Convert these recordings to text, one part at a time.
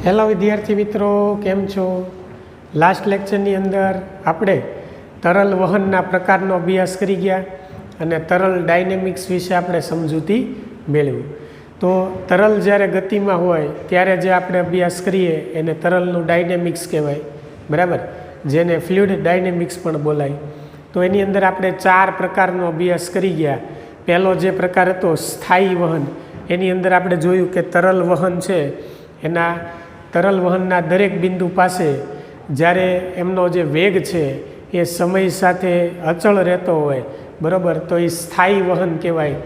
Hello વિદ્યાર્થી મિત્રો, કેમ છો? લાસ્ટ લેક્ચરની અંદર આપણે તરલ વહનના પ્રકારનો અભ્યાસ કરી ગયા અને તરલ ડાયનેમિક્સ વિશે આપણે સમજૂતી મેળવ્યું. તો તરલ જ્યારે ગતિમાં હોય ત્યારે જે આપણે અભ્યાસ કરીએ એને તરલનું ડાયનેમિક્સ કહેવાય, બરાબર, જેને ફ્લુઇડ ડાયનેમિક્સ પણ બોલાય. તો એની અંદર આપણે 4 પ્રકારનો અભ્યાસ કરી ગયા. પહેલો જે પ્રકાર હતો સ્થાયી વહન, એની અંદર આપણે જોયું કે તરલ વહન છે એના તરલ વહનના દરેક બિંદુ પાસે જ્યારે એમનો જે વેગ છે એ સમય સાથે અચળ રહેતો હોય, બરાબર, તો એ સ્થાયી વહન કહેવાય,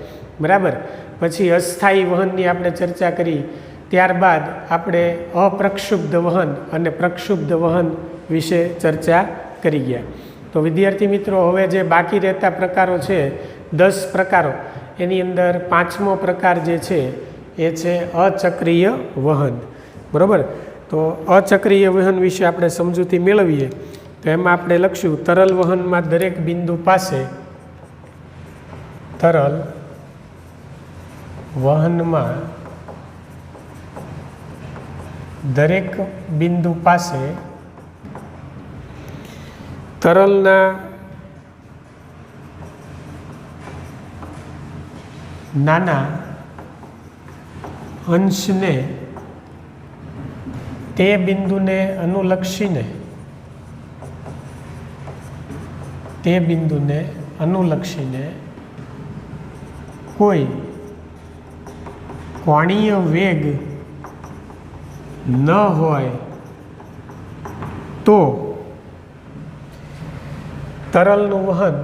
બરાબર. પછી અસ્થાયી વહનની આપણે ચર્ચા કરી. ત્યારબાદ આપણે અપ્રક્ષુબ્ધ વહન અને પ્રક્ષુબ્ધ વહન વિશે ચર્ચા કરી ગયા. તો વિદ્યાર્થી મિત્રો, હવે જે બાકી રહેતા પ્રકારો છે 10 પ્રકારો, એની અંદર 5મો પ્રકાર જે છે એ છે અચક્રીય વહન, બરાબર. તો અચક્રીય વહન વિશે આપણે સમજૂતી મેળવીએ તો એમાં આપણે લખશું તરલ વહનમાં દરેક બિંદુ પાસે તરલ વહનમાં દરેક બિંદુ પાસે તરલના નાના અંશને તે બિંદુને અનુલક્ષીને કોઈ કોણીય વેગ ન હોય તો તરલનું વહન,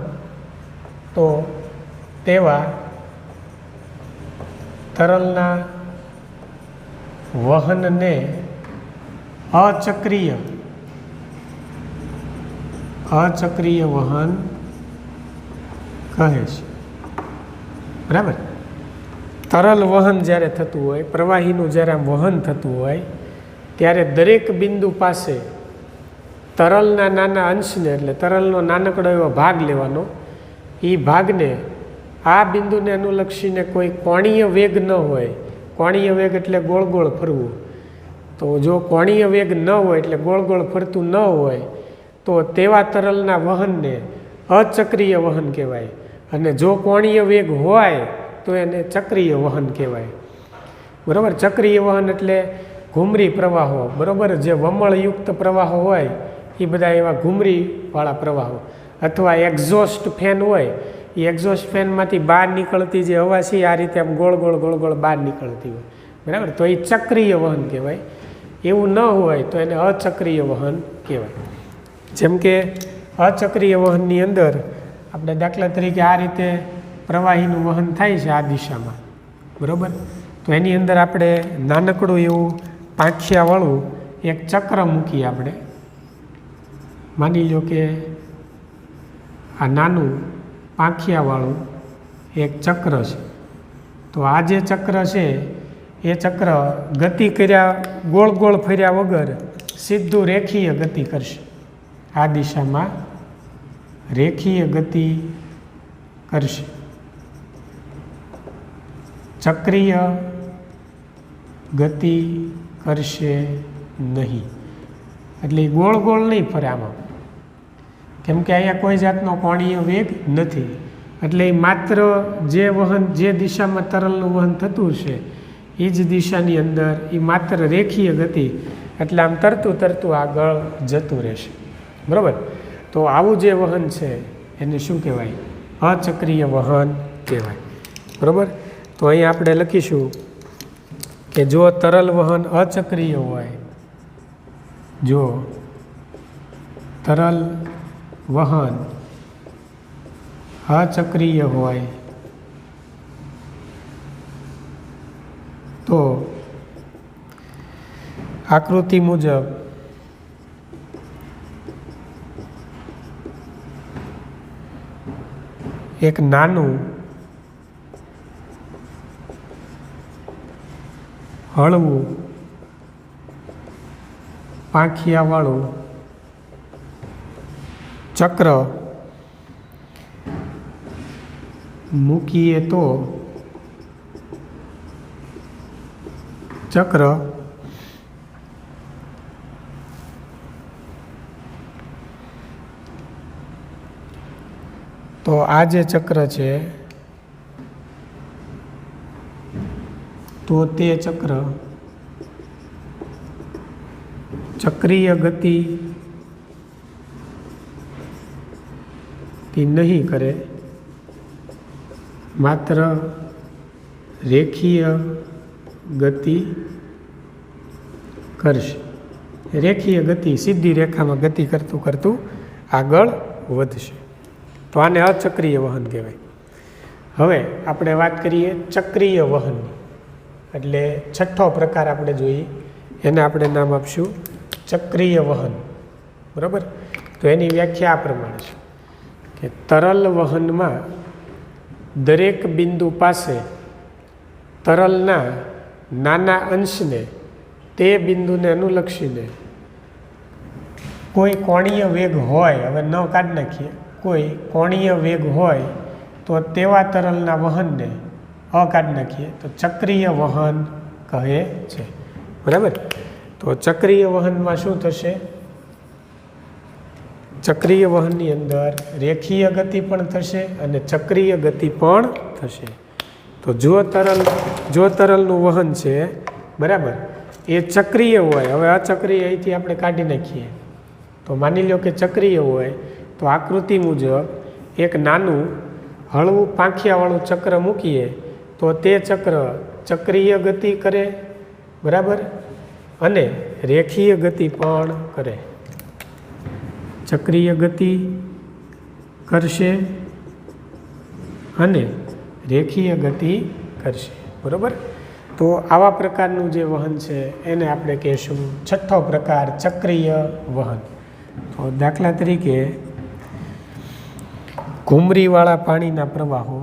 તો તેવા તરલના વહનને અચક્રીય વહન કહે છે, બરાબર. તરલ વહન જ્યારે થતું હોય, પ્રવાહીનું જ્યારે આમ વહન થતું હોય ત્યારે દરેક બિંદુ પાસે તરલના નાના અંશને, એટલે તરલનો નાનકડો એવો ભાગ લેવાનો, એ ભાગને આ બિંદુને અનુલક્ષીને કોઈ કોણીય વેગ ન હોય. કોણીય વેગ એટલે ગોળ ગોળ ફરવું. તો જો કોણીય વેગ ન હોય એટલે ગોળ ગોળ ફરતું ન હોય તો તેવા તરલના વહનને અચક્રીય વહન કહેવાય. અને જો કોણીય વેગ હોય તો એને ચક્રીય વહન કહેવાય, બરાબર. ચક્રીય વહન એટલે ઘૂમરી પ્રવાહો, બરાબર, જે વમળયુક્ત પ્રવાહો હોય એ બધા એવા ઘૂમરીવાળા પ્રવાહો. અથવા એક્ઝોસ્ટ ફેન હોય, એ એક્ઝોસ્ટ ફેનમાંથી બહાર નીકળતી જે હવા છે આ રીતે આમ ગોળ ગોળ ગોળ ગોળ બહાર નીકળતી હોય, બરાબર, તો એ ચક્રીય વહન કહેવાય. એવું ન હોય તો એને અચક્રીય વહન કહેવાય. જેમ કે અચક્રીય વહનની અંદર આપણે દાખલા તરીકે આ રીતે પ્રવાહીનું વહન થાય છે આ દિશામાં, બરાબર, તો એની અંદર આપણે નાનકડું એવું પાંખિયાવાળું એક ચક્ર મૂકીએ. આપણે માની લો કે આ નાનું પાંખિયાવાળું એક ચક્ર છે. તો આ જે ચક્ર છે એ ચક્ર ગતિ કર્યા, ગોળ ગોળ ફર્યા વગર સીધું રેખીય ગતિ કરશે. આ દિશામાં રેખીય ગતિ કરશે, ચક્રીય ગતિ કરશે નહીં. એટલે ગોળ ગોળ નહીં ફરે આમાં, કેમ કે અહીંયા કોઈ જાતનો કોણીય વેગ નથી. એટલે માત્ર જે વહન, જે દિશામાં તરલનું વહન થતું છે એ જ દિશાની અંદર એ માત્ર રેખીય ગતિ, એટલે આમ તરતું આગળ જતું રહેશે, બરાબર. તો આવું જે વહન છે એને શું કહેવાય? અચક્રીય વહન કહેવાય, બરાબર. તો અહીં આપણે લખીશું કે જો તરલ વહન અચક્રીય હોય, જો તરલ વહન અચક્રીય હોય તો આકૃતિ મુજબ એક નાનું હળવું પાંખિયાવાળું ચક્ર મૂકીએ તો ચક્ર તો આ જે ચક્ર છે તો તે ચક્ર ચક્રીય ગતિ નહીં કરે, માત્ર રેખીય ગતિ કરશે. રેખીય ગતિ, સીધી રેખામાં ગતિ કરતું કરતું આગળ વધશે. તો આને અચક્રીય વહન કહેવાય. હવે આપણે વાત કરીએ ચક્રીય વહનની, એટલે છઠ્ઠો પ્રકાર આપણે જોઈએ, એને આપણે નામ આપશું ચક્રીય વહન. બરાબર? તો એની વ્યાખ્યા આ પ્રમાણે છે કે તરલ વહનમાં દરેક બિંદુ પાસે તરલના નાના અંશને તે બિંદુને અનુલક્ષીને કોઈ કોણીય વેગ હોય, હવે ન કાઢી નાખીએ, કોઈ કોણીય વેગ હોય તો તેવા તરલના વહનને કાઢી નાખીએ તો ચક્રીય વહન કહે છે. બરાબર? તો ચક્રીય વહનમાં શું થશે? ચક્રીય વહનની અંદર રેખીય ગતિ પણ થશે અને ચક્રીય ગતિ પણ થશે. તો જો તરલનું વહન છે, બરાબર, એ ચક્રીય હોય, હવે અચક્રીય અહીંથી આપણે કાઢી નાખીએ તો માની લો કે ચક્રીય હોય તો આકૃતિ મુજબ એક નાનું હળવું પાંખિયાવાળું ચક્ર મૂકીએ તો તે ચક્ર ચક્રીય ગતિ કરે, બરાબર, અને રેખીય ગતિ પણ કરે. ચક્રીય ગતિ કરશે અને રેખીય ગતિ કરશે. બરાબર? તો આવા પ્રકારનું જે વહન છે એને આપણે કહેશું છઠ્ઠો પ્રકાર ચક્રીય વહન. તો દાખલા તરીકે ઘૂમરીવાળા પાણીના પ્રવાહો,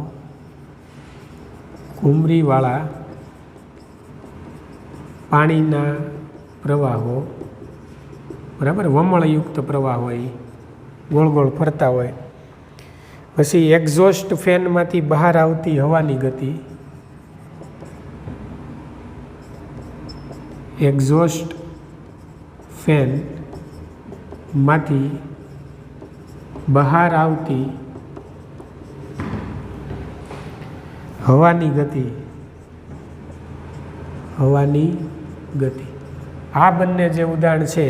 ઘૂમરીવાળા પાણીના પ્રવાહો, બરાબર, વમળયુક્ત પ્રવાહ હોય, ગોળ ગોળ ફરતા હોય. પછી એક્ઝોસ્ટ ફેનમાંથી બહાર આવતી હવાની ગતિ, એક્ઝોસ્ટ ફેનમાંથી બહાર આવતી હવાની ગતિ, હવાની ગતિ. આ બંને જે ઉદાહરણ છે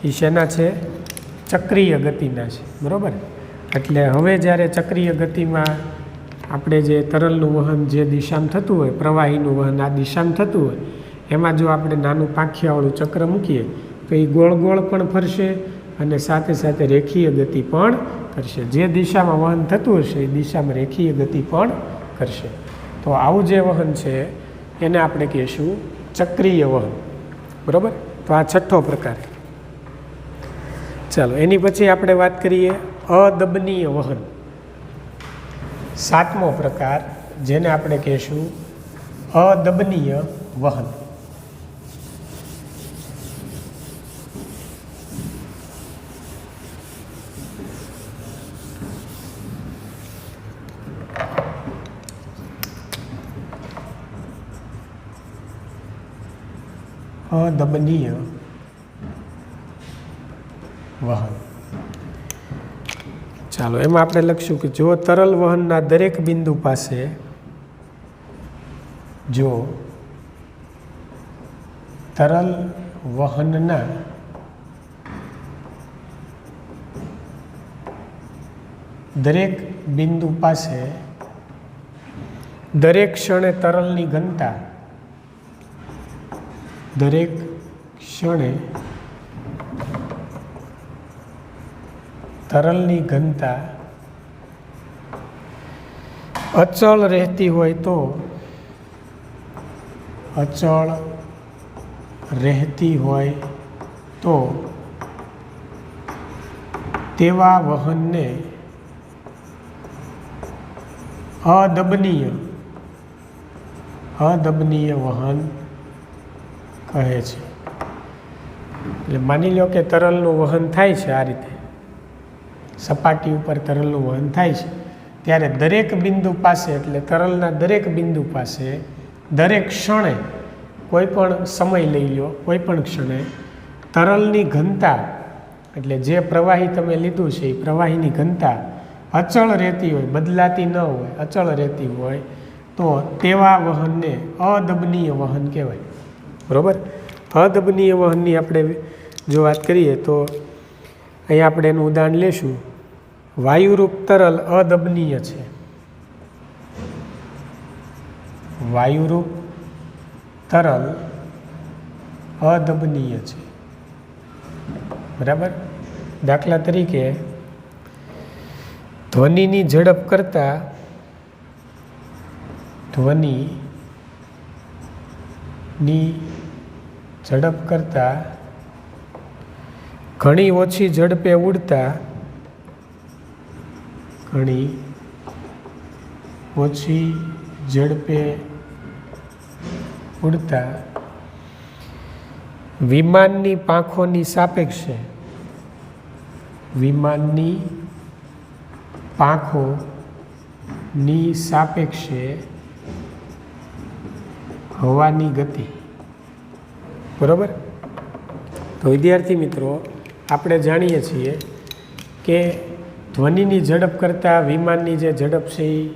એ શેના છે? ચક્રીય ગતિના છે. બરાબર? એટલે હવે જ્યારે ચક્રીય ગતિમાં આપણે જે તરલનું વહન જે દિશામાં થતું હોય, પ્રવાહીનું વહન આ દિશામાં થતું હોય, એમાં જો આપણે નાનું પાંખિયાવાળું ચક્ર મૂકીએ તો એ ગોળ ગોળ પણ ફરશે અને સાથે સાથે રેખીય ગતિ પણ કરશે. જે દિશામાં વહન થતું હશે એ દિશામાં રેખીય ગતિ પણ કરશે. તો આવું જે વહન છે એને આપણે કહીશું ચક્રીય વહન. બરાબર? તો આ છઠ્ઠો પ્રકાર. ચાલો, એની પછી આપણે વાત કરીએ અદબનીય વહન, સાતમો પ્રકાર, જેને આપણે કહીશું અદબનીય વહન. અદબનીય વહન. ચાલો, એમાં આપણે લખશું કે જો તરલ વહનના દરેક બિંદુ પાસે, જો તરલ વહનના દરેક બિંદુ પાસે દરેક ક્ષણે તરલની ઘનતા, દરેક ક્ષણે તરલની ઘનતા અચળ રહેતી હોય તો, અચળ રહેતી હોય તો તેવા વહનને અદબનીય વહન કહે છે. એટલે માની લો કે તરલનું વહન થાય છે, આ રીતે સપાટી ઉપર તરલનું વહન થાય છે, ત્યારે દરેક બિંદુ પાસે, એટલે તરલના દરેક બિંદુ પાસે દરેક ક્ષણે, કોઈ પણ સમય લઈ લો, કોઈ પણ ક્ષણે તરલની ઘનતા, એટલે જે પ્રવાહી તમે લીધું છે એ પ્રવાહીની ઘનતા અચળ રહેતી હોય, બદલાતી ન હોય, અચળ રહેતી હોય તો તેવા વહનને અદબનીય વહન કહેવાય. બરાબર. અદબનીય વહનની આપણે જો વાત કરીએ તો અહીંયા આપણે એનું ઉદાહરણ લેશું. વાયુરૂપ તરલ અદબનીય છે. વાયુરૂપ તરલ અદબનીય છે. બરાબર. દાખલા તરીકે ધ્વનિની ઝડપ કરતાં ઘણી ઓછી ઝડપે ઉડતા વિમાનની પાંખોની સાપેક્ષે હવાની ગતિ. બરાબર. તો વિદ્યાર્થી મિત્રો, આપણે જાણીએ છીએ કે ધ્વનિની ઝડપ કરતાં વિમાનની જે ઝડપ છે એ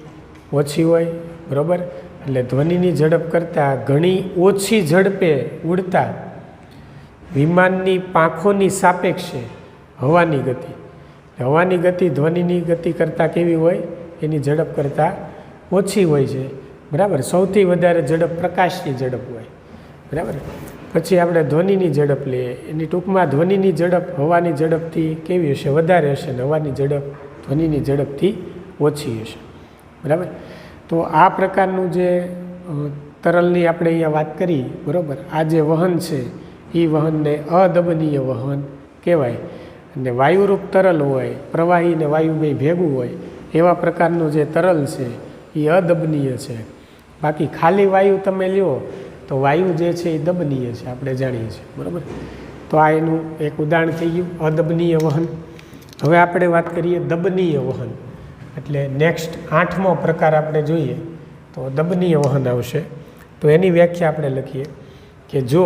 ઓછી હોય. બરાબર. એટલે ધ્વનિની ઝડપ કરતાં ઘણી ઓછી ઝડપે ઉડતા વિમાનની પાંખોની સાપેક્ષે હવાની ગતિ. હવાની ગતિ ધ્વનિની ગતિ કરતાં કેવી હોય? એની ઝડપ કરતાં ઓછી હોય છે. બરાબર. સૌથી વધારે ઝડપ પ્રકાશની ઝડપ હોય. બરાબર. પછી આપણે ધ્વનિની ઝડપ લઈએ. એની ટૂંકમાં ધ્વનિની ઝડપ હવાની ઝડપથી કેવી હશે? વધારે હશે. ને હવાની ઝડપ ધ્વનિની ઝડપથી ઓછી હશે. બરાબર. તો આ પ્રકારનું જે તરલની આપણે અહીંયા વાત કરી. બરાબર. આ જે વહન છે એ વહનને અદબનીય વહન કહેવાય. અને વાયુરૂપ તરલ હોય, પ્રવાહી ને વાયુ બે ભેગું હોય એવા પ્રકારનું જે તરલ છે એ અદબનીય છે. બાકી ખાલી વાયુ તમે લ્યો તો વાયુ જે છે એ દબનીય છે, આપણે જાણીએ છીએ. બરાબર. તો આ એનું એક ઉદાહરણ થઈ ગયું, અદબનીય વહન. હવે આપણે વાત કરીએ દબનીય વહન. એટલે નેક્સ્ટ 8મો પ્રકાર આપણે જોઈએ તો દબનીય વહન આવશે. તો એની વ્યાખ્યા આપણે લખીએ કે જો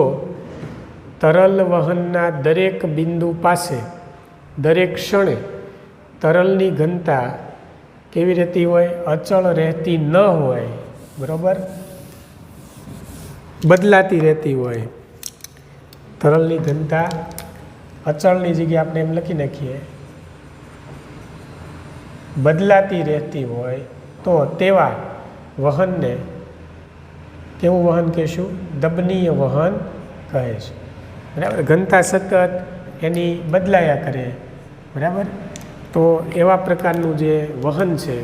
તરલ વહનના દરેક બિંદુ પાસે દરેક ક્ષણે તરલની ઘનતા કેવી રહેતી હોય? અચળ રહેતી ન હોય. બરાબર. બદલાતી રહેતી હોય. તરલની ઘનતા અચળની જગ્યાએ આપણે એમ લખી નાખીએ બદલાતી રહેતી હોય તો તેવા વહનને કેવું વહન કહેશું? દબનીય વહન કહે છે. બરાબર. ઘનતા સતત એની બદલાયા કરે. બરાબર. તો એવા પ્રકારનું જે વહન છે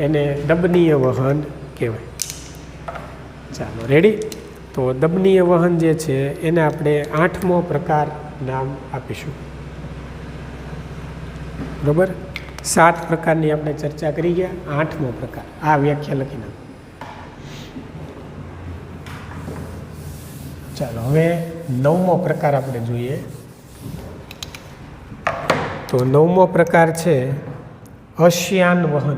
એને દબનીય વહન કહેવાય. ચાલો, રેડી. તો દબનીય વહન જે છે એને આપણે 8મો પ્રકાર નામ આપીશું. બરાબર. 7 પ્રકારની આપણે ચર્ચા કરી ગયા. 8મો પ્રકાર આ વ્યાખ્યા લખી નાખો. ચાલો, હવે 9મો પ્રકાર આપણે જોઈએ. તો 9મો પ્રકાર છે અશ્યાન વહન.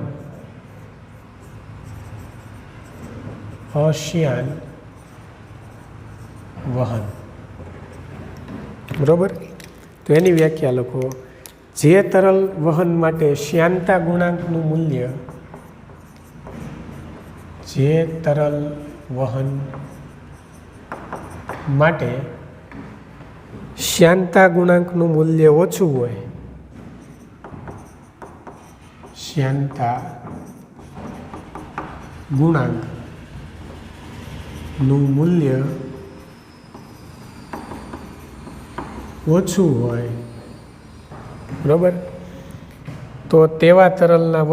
અશ્યાન વહન. બરાબર. તો એની વ્યાખ્યા લખો. જે તરલ વહન માટે શ્યાનતા ગુણાંકનું મૂલ્ય શ્યાનતા ગુણાંકનું મૂલ્ય ઓછું હોય. શ્યાનતા ગુણાંકનું મૂલ્ય ઓછું હોય. બરાબર. તો તેવા તરલના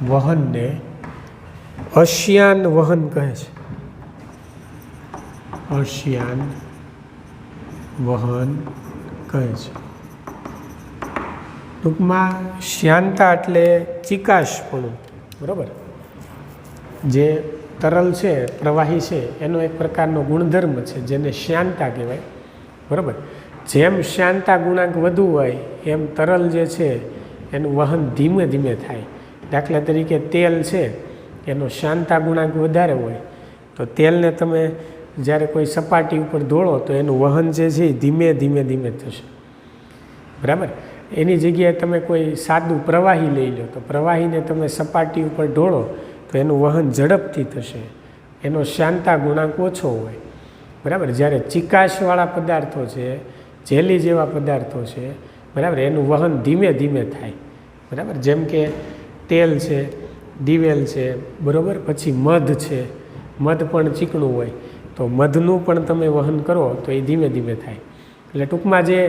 વહનને અશ્યાન વહન કહે છે. અશ્યાન વહન કહે છે. ટૂંકમાં શ્યાનતા એટલે ચિકાશપણું. બરાબર. જે તરલ છે, પ્રવાહી છે, એનો એક પ્રકારનો ગુણધર્મ છે જેને શ્યાનતા કહેવાય. બરાબર. જેમ શ્યાનતા ગુણાંક વધુ હોય એમ તરલ જે છે એનું વહન ધીમે ધીમે થાય. દાખલા તરીકે તેલ છે એનો શ્યાનતા ગુણાંક વધારે હોય તો તેલને તમે જ્યારે કોઈ સપાટી ઉપર દોડો તો એનું વહન જે છે એ ધીમે ધીમે ધીમે થશે, બરાબર. એની જગ્યાએ તમે કોઈ સાદું પ્રવાહી લઈ લો તો પ્રવાહીને તમે સપાટી ઉપર ઢોળો તો એનું વહન ઝડપથી થશે, એનો શાંતા ગુણાંક ઓછો હોય, બરાબર. જ્યારે ચિકાશવાળા પદાર્થો છે, જેલી જેવા પદાર્થો છે, બરાબર, એનું વહન ધીમે ધીમે થાય, બરાબર. જેમ કે તેલ છે, દિવેલ છે, બરાબર. પછી મધ છે, મધ પણ ચીકણું હોય તો મધનું પણ તમે વહન કરો તો એ ધીમે ધીમે થાય. એટલે ટૂંકમાં જે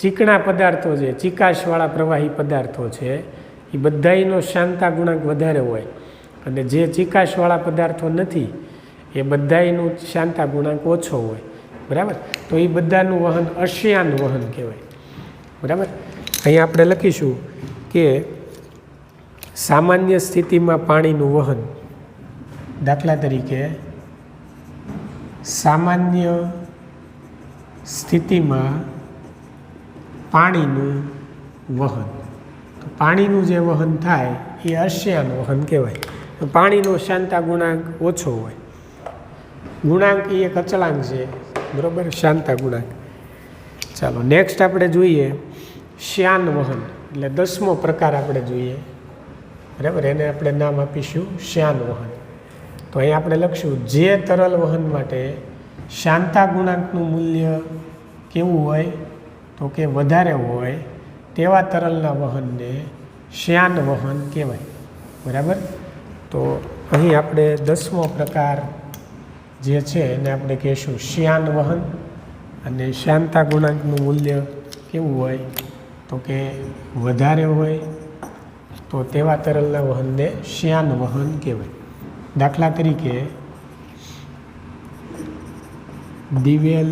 ચીકણા પદાર્થો છે, ચિકાશવાળા પ્રવાહી પદાર્થો છે, એ બધાનો શાંતા ગુણાંક વધારે હોય, અને જે ચિકાશવાળા પદાર્થો નથી એ બધાનું શાંતા ગુણાંક ઓછો હોય, બરાબર. તો એ બધાનું વહન અશ્યાન વહન કહેવાય, બરાબર. અહીંયા આપણે લખીશું કે સામાન્ય સ્થિતિમાં પાણીનું વહન, દાખલા તરીકે સામાન્ય સ્થિતિમાં પાણીનું વહન, તો પાણીનું જે વહન થાય એ અશ્યાન વહન કહેવાય. તો પાણીનો શાંતા ગુણાંક ઓછો હોય, ગુણાંક એ એક અચળાંક છે, બરાબર, શાંતા ગુણાંક. ચાલો નેક્સ્ટ આપણે જોઈએ શ્યાન વહન, એટલે 10મો પ્રકાર આપણે જોઈએ, બરાબર. એને આપણે નામ આપીશું શ્યાન વહન. તો અહીં આપણે લખશું જે તરલ વહન માટે શાંતા ગુણાંકનું મૂલ્ય કેવું હોય તો કે વધારે હોય તેવા તરલના વહનને શ્યાન વહન કહેવાય, બરાબર. તો અહીં આપણે 10મો પ્રકાર જે છે એને આપણે કહીશું શ્યાન વહન, અને શાંતા ગુણાંકનું મૂલ્ય કેવું હોય તો કે વધારે હોય તો તેવા તરલના વહનને શ્યાન વહન કહેવાય. દાખલા તરીકે દિવેલ,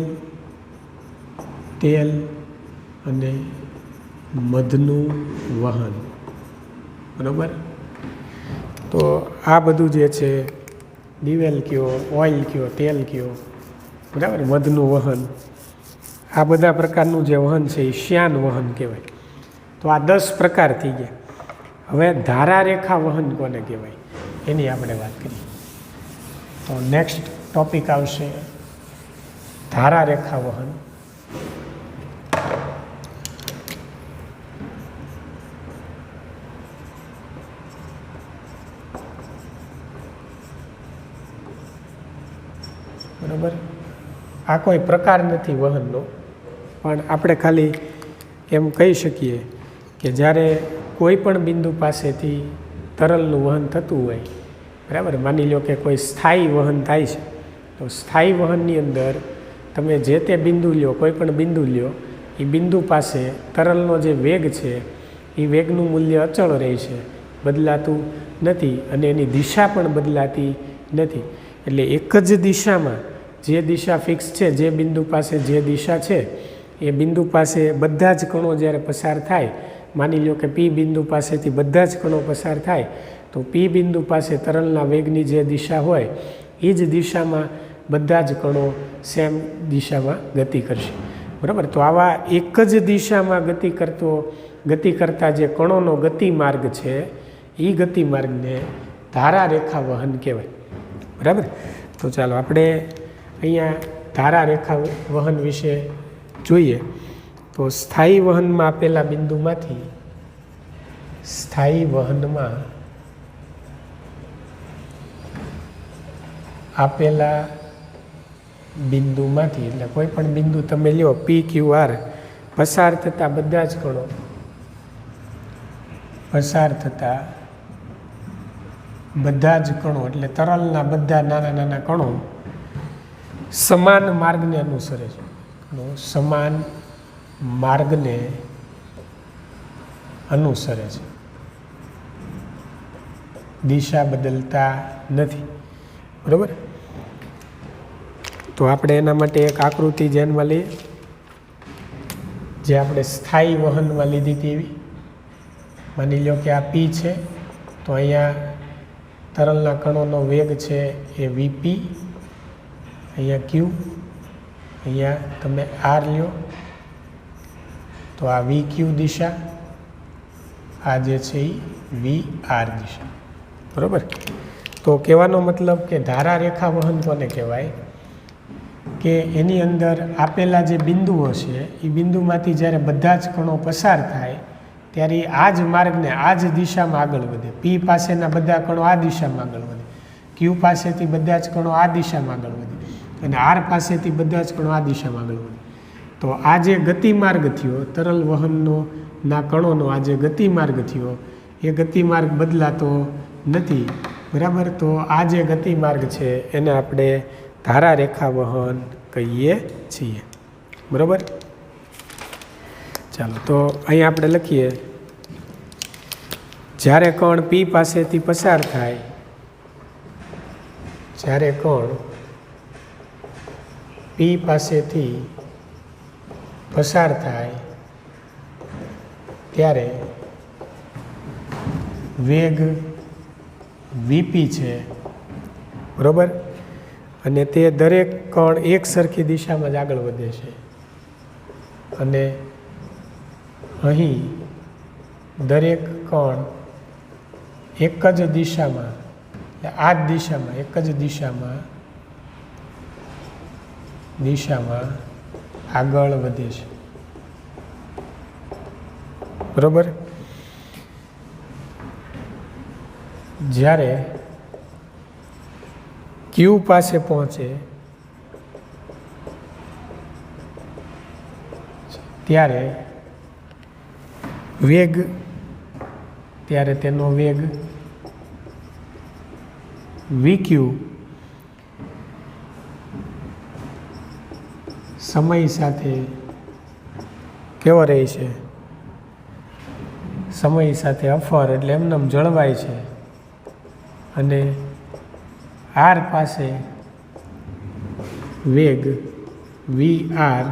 તેલ અને મધનું વહન, બરાબર. તો આ બધું જે છે દિવેલ કયો, ઓઇલ કયો, તેલ કયો, બરાબર, મધનું વહન, આ બધા પ્રકારનું જે વહન છે એ શ્યાન વહન કહેવાય. તો આ 10 પ્રકાર થઈ ગયા. હવે ધારારેખા વહન કોને કહેવાય એની આપણે વાત કરીએ. તો નેક્સ્ટ ટોપિક આવશે ધારારેખા વહન. બરાબર. આ કોઈ પ્રકાર નથી વહનનો, પણ આપણે ખાલી એમ કહી શકીએ કે જ્યારે કોઈ પણ બિંદુ પાસેથી તરલનું વહન થતું હોય, બરાબર, માની લો કે કોઈ સ્થાયી વહન થાય છે, તો સ્થાયી વહનની અંદર તમે જે તે બિંદુ લ્યો, કોઈ પણ બિંદુ લ્યો, એ બિંદુ પાસે તરલનો જે વેગ છે એ વેગનું મૂલ્ય અચળ રહે છે, બદલાતું નથી, અને એની દિશા પણ બદલાતી નથી. એટલે એક જ દિશામાં, જે દિશા ફિક્સ છે, જે બિંદુ પાસે જે દિશા છે એ બિંદુ પાસે બધા જ કણો જ્યારે પસાર થાય, માની લો કે પી બિંદુ પાસેથી બધા જ કણો પસાર થાય, તો પી બિંદુ પાસે તરલના વેગની જે દિશા હોય એ જ દિશામાં બધા જ કણો સેમ દિશામાં ગતિ કરશે, બરાબર. તો આવા એક જ દિશામાં ગતિ કરતા જે કણોનો ગતિમાર્ગ છે એ ગતિમાર્ગને ધારારેખા વહન કહેવાય, બરાબર. તો ચાલો આપણે અહીંયા ધારારેખા વહન વિશે જોઈએ. તો સ્થાયી વહનમાં આપેલા બિંદુમાંથી, સ્થાયી વહનમાં આપેલા બિંદુમાંથી, એટલે કોઈ પણ બિંદુ તમે લ્યો પી ક્યુ આર, પસાર થતા બધા જ કણો, પસાર થતા બધા જ કણો, એટલે તરલના બધા નાના નાના કણો સમાન માર્ગને અનુસરે છે, સમાન માર્ગને અનુસરે છે, દિશા બદલતા નથી, બરાબર. તો આપણે એના માટે એક આકૃતિ ધ્યાનમાં લઈએ, જે આપણે સ્થાયી વહનમાં લીધી હતી એવી. માની લો કે આ પી છે, તો અહીંયા તરલના કણોનો વેગ છે એ વીપી, અહીંયા ક્યુ, અહીંયા તમે આર લ્યો તો આ વી ક્યુ દિશા, આ જે છે એ વી આર દિશા, બરાબર. તો કહેવાનો મતલબ કે ધારારેખા વહન કોને કહેવાય કે એની અંદર આપેલા જે બિંદુઓ છે એ બિંદુમાંથી જ્યારે બધા જ કણો પસાર થાય ત્યારે આ જ માર્ગને આ જ દિશામાં આગળ વધે. પી પાસેના બધા કણો આ દિશામાં આગળ વધે, ક્યુ પાસેથી બધા જ કણો આ દિશામાં આગળ વધે અને આર પાસેથી બધા જ કણો આ દિશામાં આગળ વધે. તો આ જે ગતિમાર્ગ થયો તરલ વહનનો ના કણોનો આ જે ગતિમાર્ગ થયો એ ગતિમાર્ગ બદલાતો નથી. બરાબર. તો આ જે ગતિમાર્ગ છે એને આપણે ધારા રેખા વહન કહીએ છીએ. બરાબર. ચાલો તો અહીં આપણે લખીએ, જ્યારે કણ પી પાસેથી પસાર થાય, જ્યારે કણ પી પાસેથી પસાર થાય ત્યારે વેગ વીપી છે. બરાબર. અને તે દરેક કણ એક સરખી દિશામાં જ આગળ વધે છે અને અહીં દરેક કણ એક જ દિશામાં, આ જ દિશામાં, એક જ દિશામાં આગળ વધે છે. બરાબર. જ્યારે ક્યુ પાસે પહોંચે ત્યારે તેનો વેગ વીક્યુ સમય સાથે કેવો રહે છે? સમય સાથે અફર એટલે એમનેમ જળવાય છે. અને આર પાસે વેગ વી આર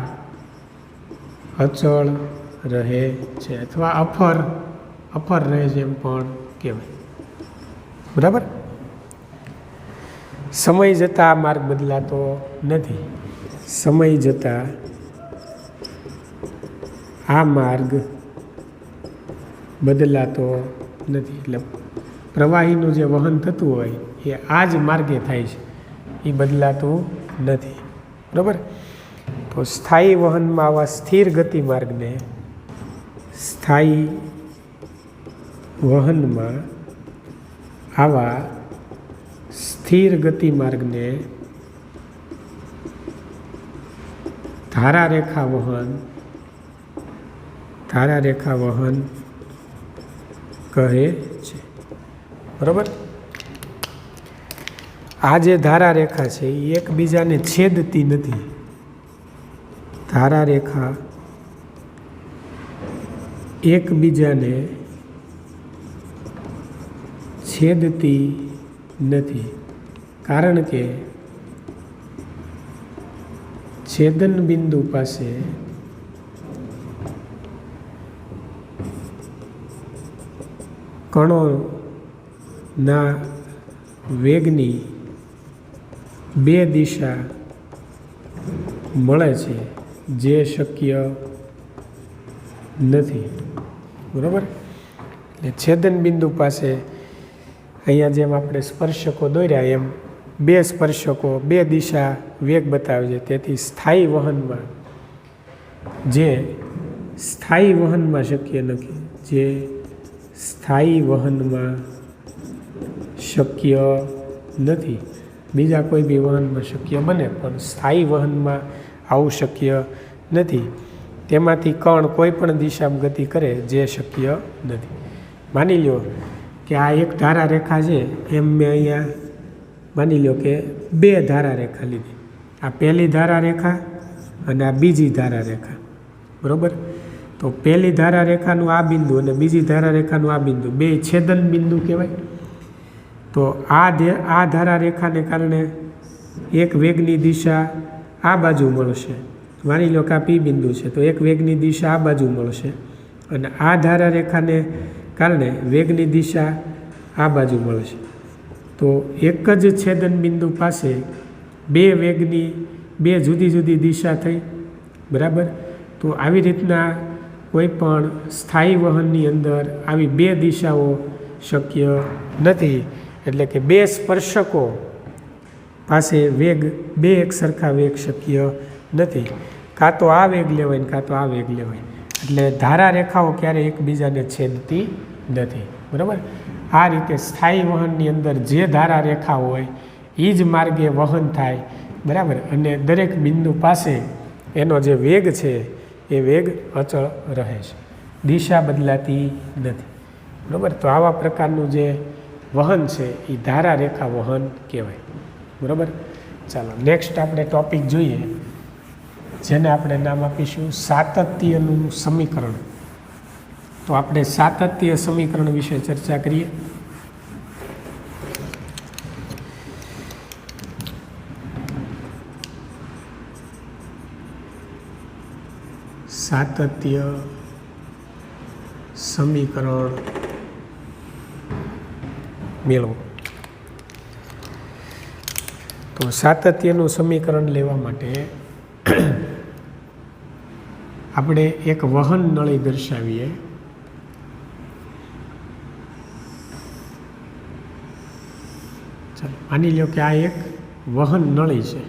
અચળ રહે છે અથવા અફર રહે છે એમ પણ કહેવાય. બરાબર. સમય જતાં આ માર્ગ બદલાતો નથી. સમય જતાં આ માર્ગ બદલાતો નથી. એટલે પ્રવાહીનું જે વહન થતું હોય એ આ જ માર્ગે થાય છે, એ બદલાતું નથી. બરાબર. તો સ્થાયી વહનમાં આવા સ્થિર ગતિ માર્ગને, સ્થાયી વહનમાં આવા સ્થિર ગતિ માર્ગને ધારા રેખા વહન કહે છે. બરાબર. આ જે ધારા રેખા છે એ એકબીજાને છેદતી નથી. ધારા રેખા એકબીજાને છેદતી નથી, કારણ કે છેદન બિંદુ પાસે કણોના વેગની બે દિશા મળે છે જે શક્ય નથી. બરાબર. એટલે છેદન બિંદુ પાસે અહીંયા જેમ આપણે સ્પર્શકો દોર્યા એમ બે સ્પર્શકો બે દિશા વેગ બતાવે છે. તેથી સ્થાયી વહનમાં શક્ય નથી, જે સ્થાયી વહનમાં શક્ય નથી. બીજા કોઈ બી વહનમાં શક્ય બને પણ સ્થાયી વહનમાં આવું શક્ય નથી. તેમાંથી કણ કોઈ પણ દિશામાં ગતિ કરે જે શક્ય નથી. માની લો કે આ એક ધારા રેખા છે, એમ મેં અહીંયા માની લો કે બે ધારા રેખા લીધી. આ પહેલી ધારા રેખા અને આ બીજી ધારા રેખા. બરાબર. તો પહેલી ધારા રેખાનું આ બિંદુ અને બીજી ધારા રેખાનું આ બિંદુ બે છેદન બિંદુ કહેવાય. તો આ ધારા રેખાને કારણે એક વેગની દિશા આ બાજુ મળશે. માની લો કે આ પી બિંદુ છે તો એક વેગની દિશા આ બાજુ મળશે અને આ ધારા રેખાને કારણે વેગની દિશા આ બાજુ મળશે. તો એક જ છેદન બિંદુ પાસે બે વેગની બે જુદી જુદી દિશા થઈ. બરાબર. તો આવી રીતના કોઈ પણ સ્થાયી વહનની અંદર આવી બે દિશાઓ શક્ય નથી. એટલે કે બે સ્પર્શકો પાસે વેગ બે એક સરખા વેગ શક્ય નથી. કાં તો આ વેગ લેવાય ને કાં તો આ વેગ લેવાય. એટલે ધારા રેખાઓ ક્યારે એકબીજાને છેદતી નથી. બરાબર. આ રીતે સ્થાયી વહનની અંદર જે ધારા રેખા હોય એ જ માર્ગે વહન થાય. બરાબર. અને દરેક બિંદુ પાસે એનો જે વેગ છે એ વેગ અચળ રહે છે, દિશા બદલાતી નથી. બરાબર. તો આવા પ્રકારનું જે વહન છે એ ધારા રેખા વહન કહેવાય. બરાબર. ચાલો નેક્સ્ટ આપણે ટોપિક જોઈએ, જેને આપણે નામ આપીશું સાતત્યનું સમીકરણ. તો આપણે સાતત્ય સમીકરણ વિશે ચર્ચા કરીએ. સાતત્ય સમીકરણ મેળવો. તો સાતત્યનું સમીકરણ લેવા માટે આપણે એક વહન નળી દર્શાવીએ. ચાલો માની લો કે આ એક વહન નળી છે.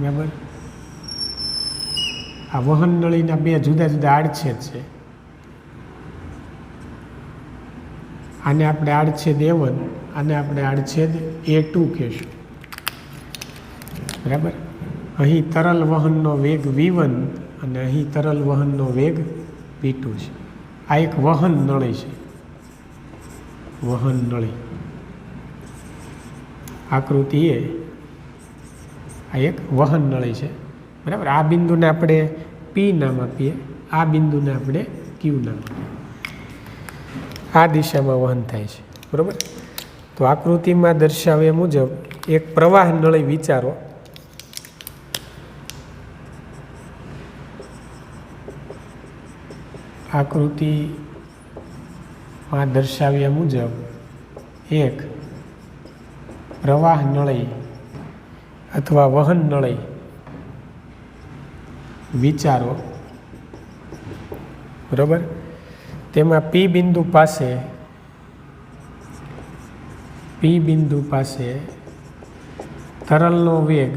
બરાબર. આ વહન નળીના બે જુદા જુદા આડછેદ છે. આને આપણે આડછેદ A1, આને આપણે આડછેદ A2 કહેશું. બરાબર. અહીં તરલ વહનનો વેગ V1 અને અહીં તરલ વહનનો વેગ V2 છે. આ એક વહન નળી છે. વહન નળી આકૃતિ આ એક વહન નળી છે. બરાબર. આ બિંદુને આપણે P નામ આપીએ, આ બિંદુને આપણે Q નામ આપીએ. આ દિશામાં વહન થાય છે. બરાબર. તો આકૃતિમાં દર્શાવ્યા મુજબ એક પ્રવાહ નળી વિચારો. આકૃતિમાં દર્શાવ્યા મુજબ એક પ્રવાહ નળી અથવા વહન નળી વિચારો. બરાબર. તેમાં P બિંદુ પાસે તરલનો વેગ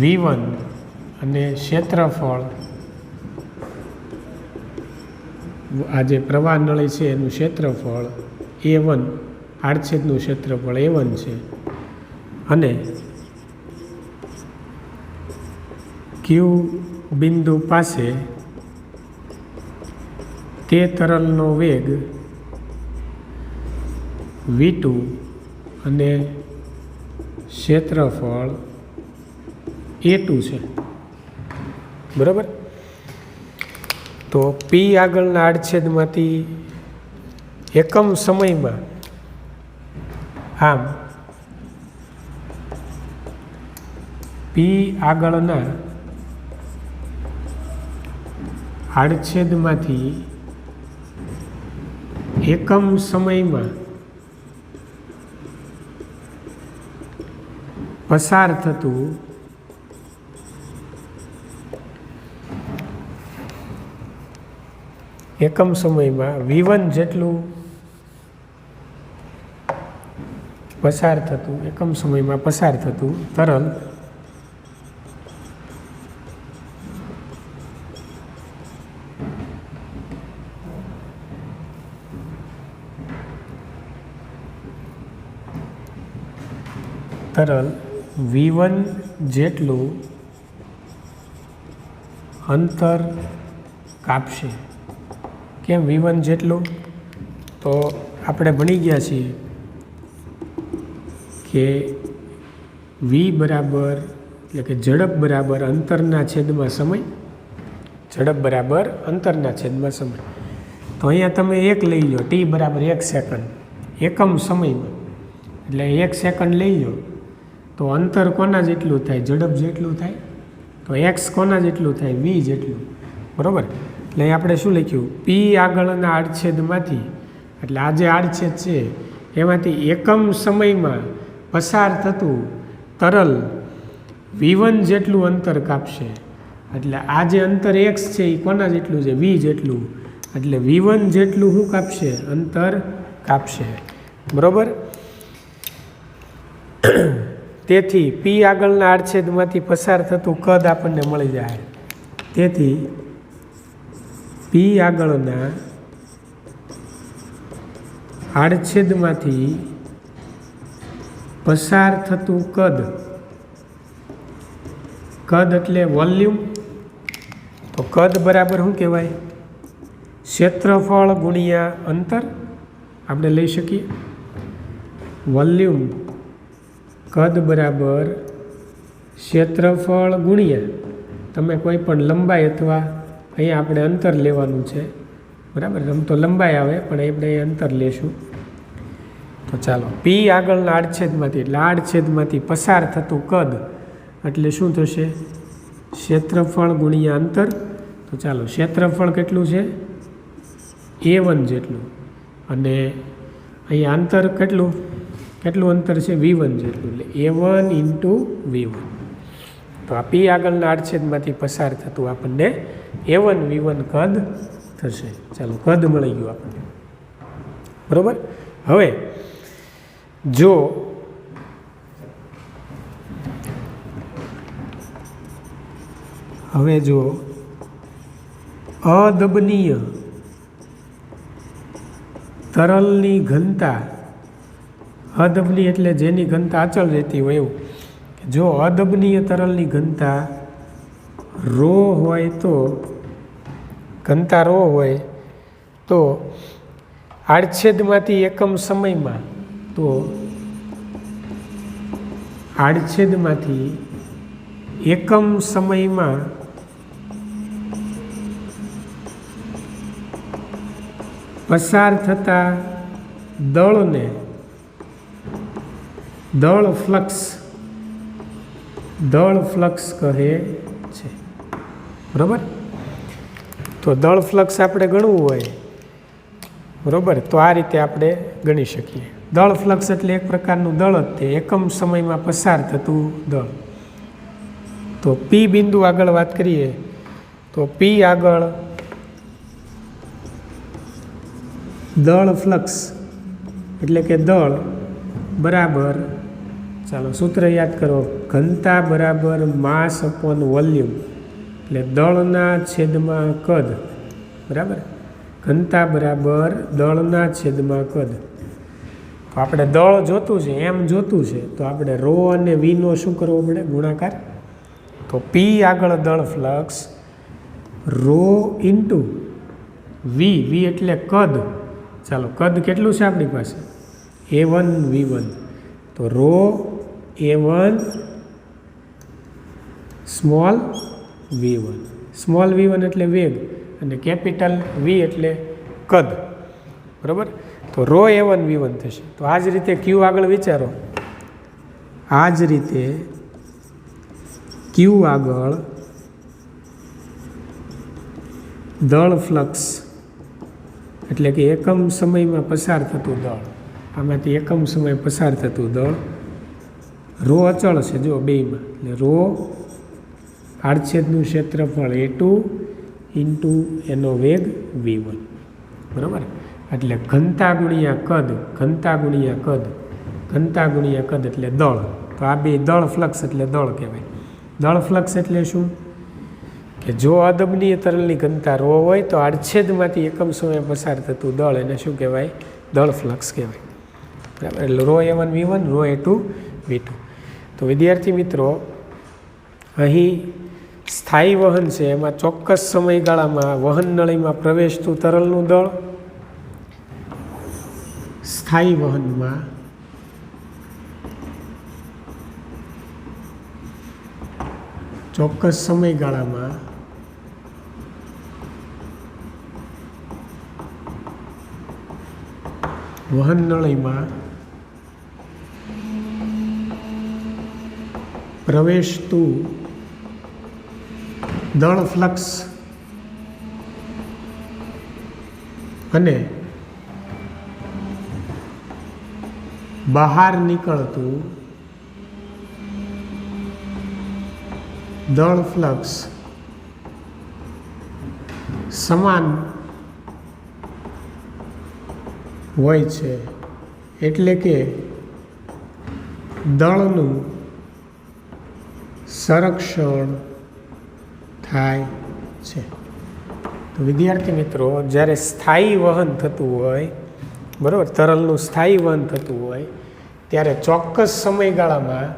V1 અને ક્ષેત્રફળ, આ જે પ્રવાહ નળી છે એનું ક્ષેત્રફળ A1, આડછેદનું ક્ષેત્રફળ A1 છે. અને Q બિંદુ પાસે તે તરલનો વેગ V2 અને ક્ષેત્રફળ A2 છે. બરાબર. તો P આગળના આડછેદમાંથી એકમ સમયમાં આમ P આગળના આડછેદમાંથી એકમ સમયમાં પસાર થતું એકમ સમયમાં V1 જેટલું એકમ સમયમાં પસાર થતું તરલ V1 જેટલું અંતર કાપશે. કેમ V1 જેટલું? તો આપણે ભણી ગયા છીએ કે V બરાબર એટલે કે ઝડપ બરાબર અંતરના છેદમાં સમય. ઝડપ બરાબર અંતરના છેદમાં સમય. તો અહીંયા તમે એક લઈ લો, T બરાબર 1 સેકન્ડ એકમ સમયમાં. એટલે 1 સેકન્ડ લઈ લો તો અંતર કોના જેટલું થાય? ઝડપ જેટલું થાય. તો x કોના જેટલું થાય? V જેટલું. બરાબર. એટલે અહીં આપણે શું લખ્યું? P આગળના આડછેદમાંથી, એટલે આ જે આડછેદ છે એમાંથી એકમ સમયમાં પસાર થતું તરલ V1 જેટલું અંતર કાપશે. એટલે આ જે અંતર એક્સ છે એ કોના જેટલું છે? વી જેટલું. એટલે V1 જેટલું શું કાપશે? અંતર કાપશે. બરાબર. તેથી P આગળના આડછેદમાંથી પસાર થતું કદ આપણને મળી જાય. તેથી P આગળના આડછેદમાંથી પસાર થતું કદ એટલે વોલ્યુમ. તો કદ બરાબર શું કહેવાય? ક્ષેત્રફળ ગુણ્યા અંતર આપણે લઈ શકીએ. વોલ્યુમ કદ બરાબર ક્ષેત્રફળ ગુણ્યા તમે કોઈ પણ લંબાઈ અથવા અહીંયા આપણે અંતર લેવાનું છે. બરાબર. આમ તો લંબાઈ આવે પણ આપણે અહીં અંતર લેશું. તો ચાલો P આગળના આડછેદમાંથી એટલે આડછેદમાંથી પસાર થતું કદ એટલે શું થશે? ક્ષેત્રફળ ગુણ્યા અંતર. તો ચાલો ક્ષેત્રફળ કેટલું છે? A1 જેટલું. અને અહીંયા અંતર કેટલું અંતર છે? V1 જેટલું. એટલે A1 × V1. તો આ P આગળના આડછેદમાંથી પસાર થતું આપણને A1 V1 કદ થશે. ચાલો કદ મળી ગયું આપણને. બરાબર. હવે જો અદબનીય તરલની ઘનતા, અદબનીય એટલે જેની ઘનતા અચળ રહેતી હોય એવું. જો અદબનીય તરલની ઘનતા ρ હોય તો ઘનતા ρ હોય તો આડછેદમાંથી એકમ સમયમાં પસાર થતા દળને દળ ફ્લક્સ કહે છે. બરાબર. તો દળ ફ્લક્સ આપણે ગણવું હોય બરાબર તો આ રીતે આપણે ગણી શકીએ. દળ ફ્લક્સ એટલે એક પ્રકારનું દળ જ તે એકમ સમયમાં પસાર થતું દળ. તો P બિંદુ આગળ વાત કરીએ તો P આગળ દળ ફ્લક્સ એટલે કે દળ બરાબર, ચાલો સૂત્ર યાદ કરો, ઘનતા બરાબર માસ અપોન વોલ્યુમ. એટલે દળના છેદમાં કદ. બરાબર. ઘનતા બરાબર દળના છેદમાં કદ. તો આપણે દળ જોતું છે, એમ જોતું છે તો આપણે ρ અને વીનો શું કરવો પડે? ગુણાકાર. તો P આગળ દળ ફ્લક્સ ρ × V એટલે કદ. ચાલો કદ કેટલું છે આપણી પાસે? A1 V1. તો ρ A1 small V1. Small V1 એટલે વેગ અને કેપિટલ V એટલે કદ. બરાબર. તો ρ A1 V1 થશે. તો આ જ રીતે Q આગળ વિચારો. આ જ રીતે Q આગળ દળ ફ્લક્સ એટલે કે એકમ સમયમાં પસાર થતું દળ. આમાંથી એકમ સમય પસાર થતું દળ ρ અચળ છે જો બેયમાં. એટલે ρ આડછેદનું ક્ષેત્રફળ A2 × એનો વેગ V1. બરાબર. એટલે ઘનતા ગુણ્યા કદ એટલે દળ. તો આ બે દળ ફ્લક્સ એટલે દળ કહેવાય. દળ ફ્લક્સ એટલે શું? કે જો અદબનીય તરલની ઘનતા ρ હોય તો આડછેદમાંથી એકમ સમયે પસાર થતું દળ એને શું કહેવાય? દળ ફ્લક્સ કહેવાય. બરાબર. એટલે ρ A1 V1 ρ A2 V2. તો વિદ્યાર્થી મિત્રો અહીં સ્થાયી વહન છે એમાં ચોક્કસ સમયગાળામાં વહન નળીમાં પ્રવેશતું તરલનું દળ, સ્થાયી વહનમાં ચોક્કસ સમયગાળામાં વહન નળીમાં પ્રવેશતું દળ ફ્લક્સ અને બહાર નીકળતું દળ ફ્લક્સ સમાન હોય છે, એટલે કે દળનું સંરક્ષણ થાય છે. તો વિદ્યાર્થી મિત્રો, જ્યારે સ્થાયી વહન થતું હોય, બરાબર, તરલનું સ્થાયી વહન થતું હોય, ત્યારે ચોક્કસ સમયગાળામાં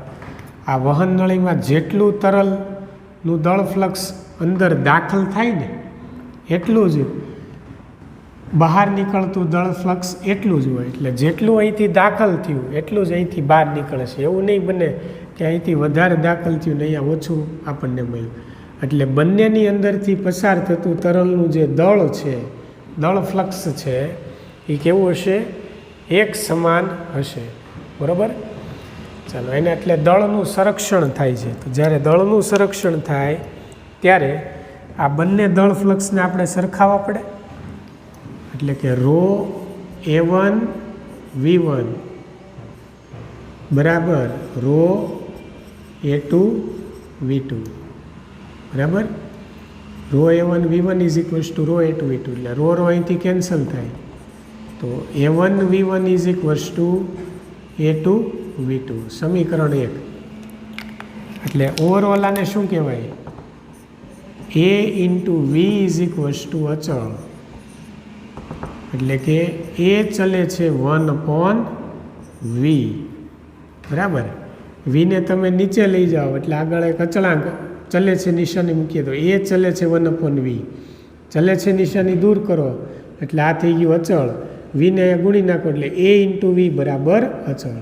આ વહન નળીમાં જેટલું તરલનું દળ ફ્લક્સ અંદર દાખલ થાય ને એટલું જ બહાર નીકળતું દળ ફ્લક્સ એટલું જ હોય. એટલે જેટલું અહીંથી દાખલ થયું એટલું જ અહીંથી બહાર નીકળશે. એવું નહીં બને કે અહીંથી વધારે દાખલ થયું ને અહીંયા ઓછું આપણને મળ્યું. એટલે બંનેની અંદરથી પસાર થતું તરલનું જે દળ છે, દળ ફ્લક્સ છે, એ કેવું હશે? એક સમાન હશે. બરાબર? ચાલો, એને એટલે દળનું સંરક્ષણ થાય છે. તો જ્યારે દળનું સંરક્ષણ થાય ત્યારે આ બંને દળ ફ્લક્સને આપણે સરખાવવા પડે. એટલે કે રો A1 V1 બરાબર રો A2 V2 બરાબર. Row A1 V1 is equals to row A2 V2. એટલે રો અહીંથી કેન્સલ થાય, તો A1 V1 is equals two A2 V2. સમીકરણ 1. એટલે ઓવરઓલ આને શું કહેવાય? A into V is equals to અચળ. એટલે કે એ ચલે છે 1/v. બરાબર. વીને તમે નીચે લઈ જાઓ એટલે આગળ એક અચળાંક ચલે છે નિશાની મૂકીએ તો એ ચલે છે 1/v. ચલે છે નિશાની દૂર કરો એટલે આ થઈ ગયું અચળ. વીને ગુણી નાખો એટલે એ ઇન્ટુ વી બરાબર અચળ.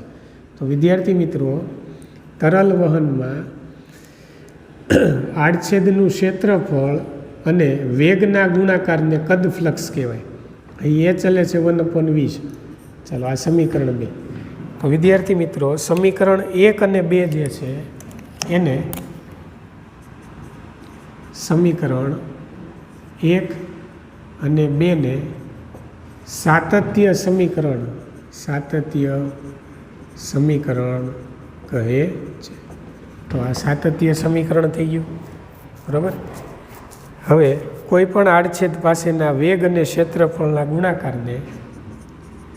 તો વિદ્યાર્થી મિત્રો, તરલ વહનમાં આડછેદનું ક્ષેત્રફળ અને વેગના ગુણાકારને કદ ફ્લક્સ કહેવાય. અહીં એ ચલે છે 1/v. ચાલો, આ સમીકરણ 2. તો વિદ્યાર્થી મિત્રો, સમીકરણ 1 અને 2 જે છે એને સમીકરણ 1 અને 2 ને સાતત્ય સમીકરણ કહે છે. તો આ સાતત્ય સમીકરણ થઈ ગયું. બરાબર. હવે કોઈ પણ આડછેદ પાસેના વેગ અને ક્ષેત્રફળના ગુણાકારને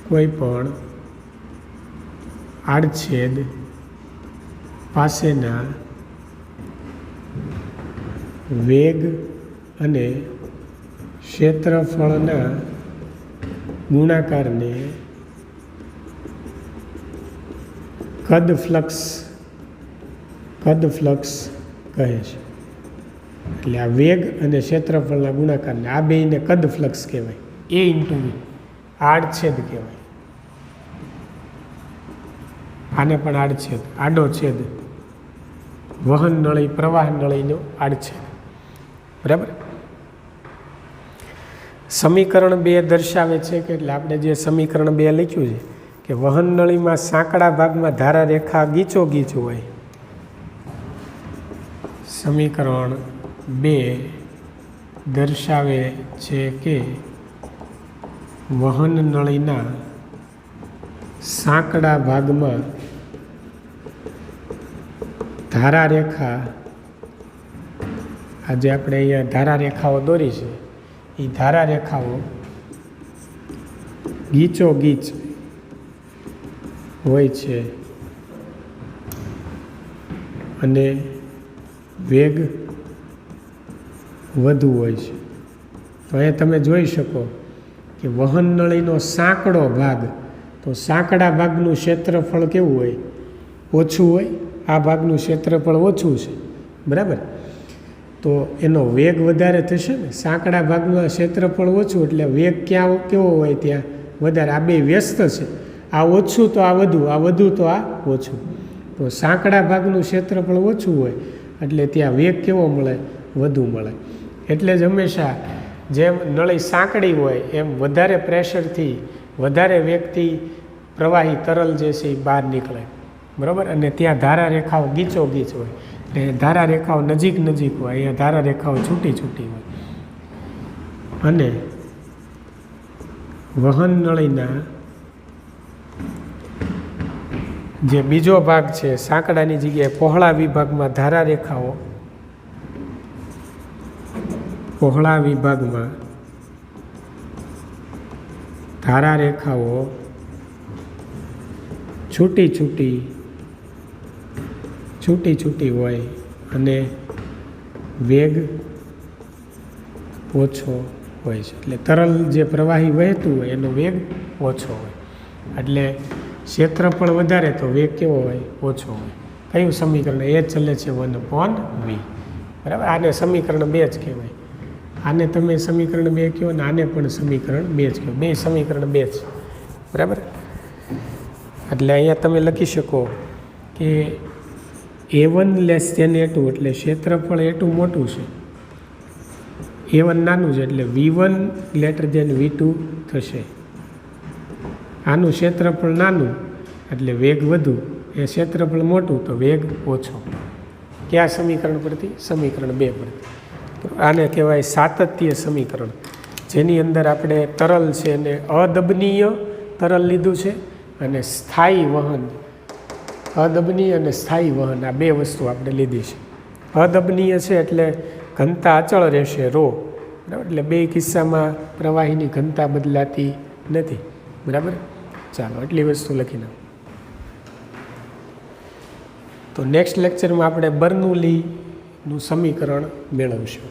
કોઈ પણ આડછેદ પાસેના વેગ અને ક્ષેત્રફળના ગુણાકારને કદ ફ્લક્સ કહે છે. એટલે આ વેગ અને ક્ષેત્રફળના ગુણાકારને આ બેયને કદ ફ્લક્સ કહેવાય. એ ઇન્ટુ વી આડછેદ કહેવાય. આને પણ આડછેદ, આડો છેદ, વહન નળી પ્રવાહ નળીનો આડછેદ. બરાબર. સમીકરણ 2 દર્શાવે છે કે, એટલે આપણે જે સમીકરણ 2 લખ્યું છે કે વહન નળીમાં સાંકડા ભાગમાં ધારા રેખા ગીચો ગીચ હોય. સમીકરણ 2 દર્શાવે છે કે વહન નળીના સાંકડા ભાગમાં ધારા રેખા, આજે આપણે અહીંયા ધારા રેખાઓ દોરી છે, એ ધારા રેખાઓ ગીચો ગીચ હોય છે અને વેગ વધુ હોય છે. તો એ તમે જોઈ શકો કે વહન નળીનો સાંકડો ભાગ, તો સાંકડા ભાગનું ક્ષેત્રફળ કેવું હોય? ઓછું હોય. આ ભાગનું ક્ષેત્રફળ ઓછું છે. બરાબર. તો એનો વેગ વધારે થશે ને. સાંકડા ભાગનું ક્ષેત્રફળ ઓછું એટલે વેગ ક્યાં કેવો હોય? ત્યાં વધારે. આ બે વ્યસ્ત છે. આ ઓછું તો આ વધુ, આ વધુ તો આ ઓછું. તો સાંકડા ભાગનું ક્ષેત્રફળ ઓછું હોય એટલે ત્યાં વેગ કેવો મળે? વધુ મળે. એટલે જ હંમેશા જેમ નળી સાંકડી હોય એમ વધારે પ્રેશરથી, વધારે વેગથી પ્રવાહી તરલ જે છે એ બહાર નીકળે. બરાબર. અને ત્યાં ધારા રેખાઓ ગીચો ગીચ હોય. એટલે ધારા રેખાઓ નજીક નજીક હોય, અહીંયા ધારા રેખાઓ છૂટી છૂટી હોય. અને વહન નળીના જે બીજો ભાગ છે, સાંકડાની જગ્યાએ પહોળા વિભાગમાં ધારા રેખાઓ, પહોળા વિભાગમાં ધારા રેખાઓ છૂટી છૂટી હોય અને વેગ ઓછો હોય છે. એટલે તરલ જે પ્રવાહી વહેતું હોય એનો વેગ ઓછો હોય. એટલે ક્ષેત્રફળ વધારે તો વેગ કેવો હોય? ઓછો હોય. કયું સમીકરણ? એ ચલે છે 1/v. બરાબર. આને સમીકરણ 2 જ કહેવાય. આને તમે સમીકરણ 2 કહો ને આને પણ સમીકરણ 2 જ કહો. બે સમીકરણ 2 છે. બરાબર. એટલે અહીંયા તમે લખી શકો કે A1 < A2 એટલે ક્ષેત્રફળ A2 મોટું છે, A1 નાનું છે એટલે V1 < V2 થશે. આનું ક્ષેત્રફળ નાનું એટલે વેગ વધુ, એ ક્ષેત્રફળ મોટું તો વેગ ઓછો. કયા સમીકરણ પરથી? સમીકરણ 2 પરથી. આને કહેવાય સાતત્ય સમીકરણ, જેની અંદર આપણે તરલ છે એને અદબનીય તરલ લીધું છે અને સ્થાયી વહન, અદબનીય અને સ્થાયી વહન આ બે વસ્તુ આપણે લીધી છે. અદબનીય છે એટલે ઘનતા અચળ રહેશે ρ, બરાબર. એટલે બે કિસ્સામાં પ્રવાહીની ઘનતા બદલાતી નથી. બરાબર. ચાલો એટલી વસ્તુ લખી નાખો. તો નેક્સ્ટ લેક્ચરમાં આપણે બર્નૌલીનું સમીકરણ મેળવશું.